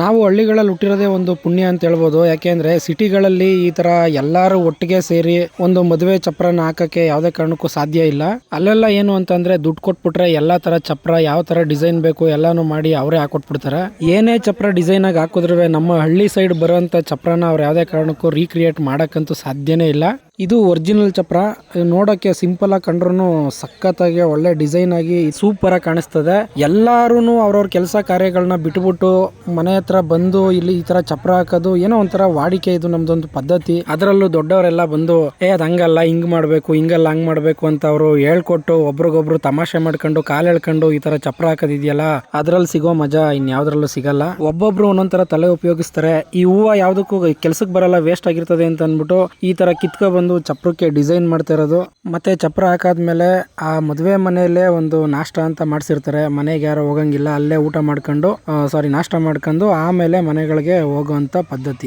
ನಾವು ಹಳ್ಳಿಗಳಲ್ಲಿ ಹುಟ್ಟಿರೋದೇ ಒಂದು ಪುಣ್ಯ ಅಂತ ಹೇಳ್ಬೋದು. ಯಾಕೆಂದ್ರೆ ಸಿಟಿಗಳಲ್ಲಿ ಈ ತರ ಎಲ್ಲಾರು ಒಟ್ಟಿಗೆ ಸೇರಿ ಒಂದು ಮದುವೆ ಚಪ್ರನ ಹಾಕಕ್ಕೆ ಯಾವುದೇ ಕಾರಣಕ್ಕೂ ಸಾಧ್ಯ ಇಲ್ಲ. ಅಲ್ಲೆಲ್ಲ ಏನು ಅಂತಂದ್ರೆ ದುಡ್ಡು ಕೊಟ್ಬಿಟ್ರೆ ಎಲ್ಲಾ ತರ ಚಪ್ರ ಯಾವ ತರ ಡಿಸೈನ್ ಬೇಕು ಎಲ್ಲಾನು ಮಾಡಿ ಅವರೇ ಹಾಕೊಟ್ಬಿಡ್ತಾರೆ. ಏನೇ ಚಪ್ರ ಡಿಸೈನ್ ಆಗಿ ಹಾಕಿದ್ರು ನಮ್ಮ ಹಳ್ಳಿ ಸೈಡ್ ಬರುವಂತ ಚಪ್ರನ ಅವ್ರು ಯಾವುದೇ ಕಾರಣಕ್ಕೂ ರೀಕ್ರಿಯೇಟ್ ಮಾಡಕ್ಕಂತೂ ಸಾಧ್ಯನೇ ಇಲ್ಲ. ಇದು ಒರಿಜಿನಲ್ ಚಪ್ರ. ನೋಡಕ್ಕೆ ಸಿಂಪಲ್ ಆಗಿ ಕಂಡ್ರು ಸಖತ್ತಾಗಿ ಒಳ್ಳೆ ಡಿಸೈನ್ ಆಗಿ ಸೂಪರ್ ಆಗಿ ಕಾಣಿಸ್ತದೆ. ಎಲ್ಲಾರು ಅವ್ರವ್ರ ಕೆಲಸ ಕಾರ್ಯಗಳನ್ನ ಬಿಟ್ಬಿಟ್ಟು ಮನೆ ಹತ್ರ ಬಂದು ಇಲ್ಲಿ ಈ ತರ ಚಪ್ರ ಹಾಕೋದು ಏನೋ ಒಂಥರ ವಾಡಿಕೆ. ಇದು ನಮ್ದೊಂದು ಪದ್ಧತಿ. ಅದರಲ್ಲೂ ದೊಡ್ಡವರೆಲ್ಲ ಬಂದು ಅದ್ ಹಂಗಲ್ಲ ಹಿಂಗ್ ಮಾಡ್ಬೇಕು ಹಿಂಗಲ್ಲ ಹಂಗ್ ಮಾಡ್ಬೇಕು ಅಂತ ಅವರು ಹೇಳ್ಕೊಟ್ಟು ಒಬ್ರಿಗೊಬ್ರು ತಮಾಷೆ ಮಾಡ್ಕೊಂಡು ಕಾಲ್ ಎಳ್ಕೊಂಡು ಈ ತರ ಚಪ್ರ ಹಾಕೋದಿದೆಯಲ್ಲ ಅದ್ರಲ್ಲಿ ಸಿಗೋ ಮಜಾ ಇನ್ಯಾವ್ದ್ರಲ್ಲೂ ಸಿಗಲ್ಲ. ಒಬ್ಬೊಬ್ರು ಒಂದೊಂದ್ ತಲೆ ಉಪಯೋಗಿಸ್ತಾರೆ. ಈ ಹೂವ ಯಾವ್ದಕ್ಕೂ ಕೆಲ್ಸಕ್ಕೆ ಬರಲ್ಲ, ವೇಸ್ಟ್ ಆಗಿರ್ತದೆ ಅಂತ ಅಂದ್ಬಿಟ್ಟು ಈ ತರ ಕಿತ್ಕೊ ಬಂದು ಚಪ್ರಕ್ಕೆ ಡಿಸೈನ್ ಮಾಡ್ತಾ ಇರೋದು. ಮತ್ತೆ ಚಪ್ರ ಹಾಕಾದ್ಮೇಲೆ ಆ ಮದುವೆ ಮನೆಯಲ್ಲೇ ಒಂದು ನಾಷ್ಟ ಅಂತ ಮಾಡ್ಸಿರ್ತಾರೆ. ಮನೆಗೆ ಯಾರು ಹೋಗಂಗಿಲ್ಲ, ಅಲ್ಲೇ ಊಟ ಮಾಡ್ಕೊಂಡು ನಾಷ್ಟ ಮಾಡ್ಕೊಂಡು ಆಮೇಲೆ ಮನೆಗಳಿಗೆ ಹೋಗುವಂತ ಪದ್ಧತಿ.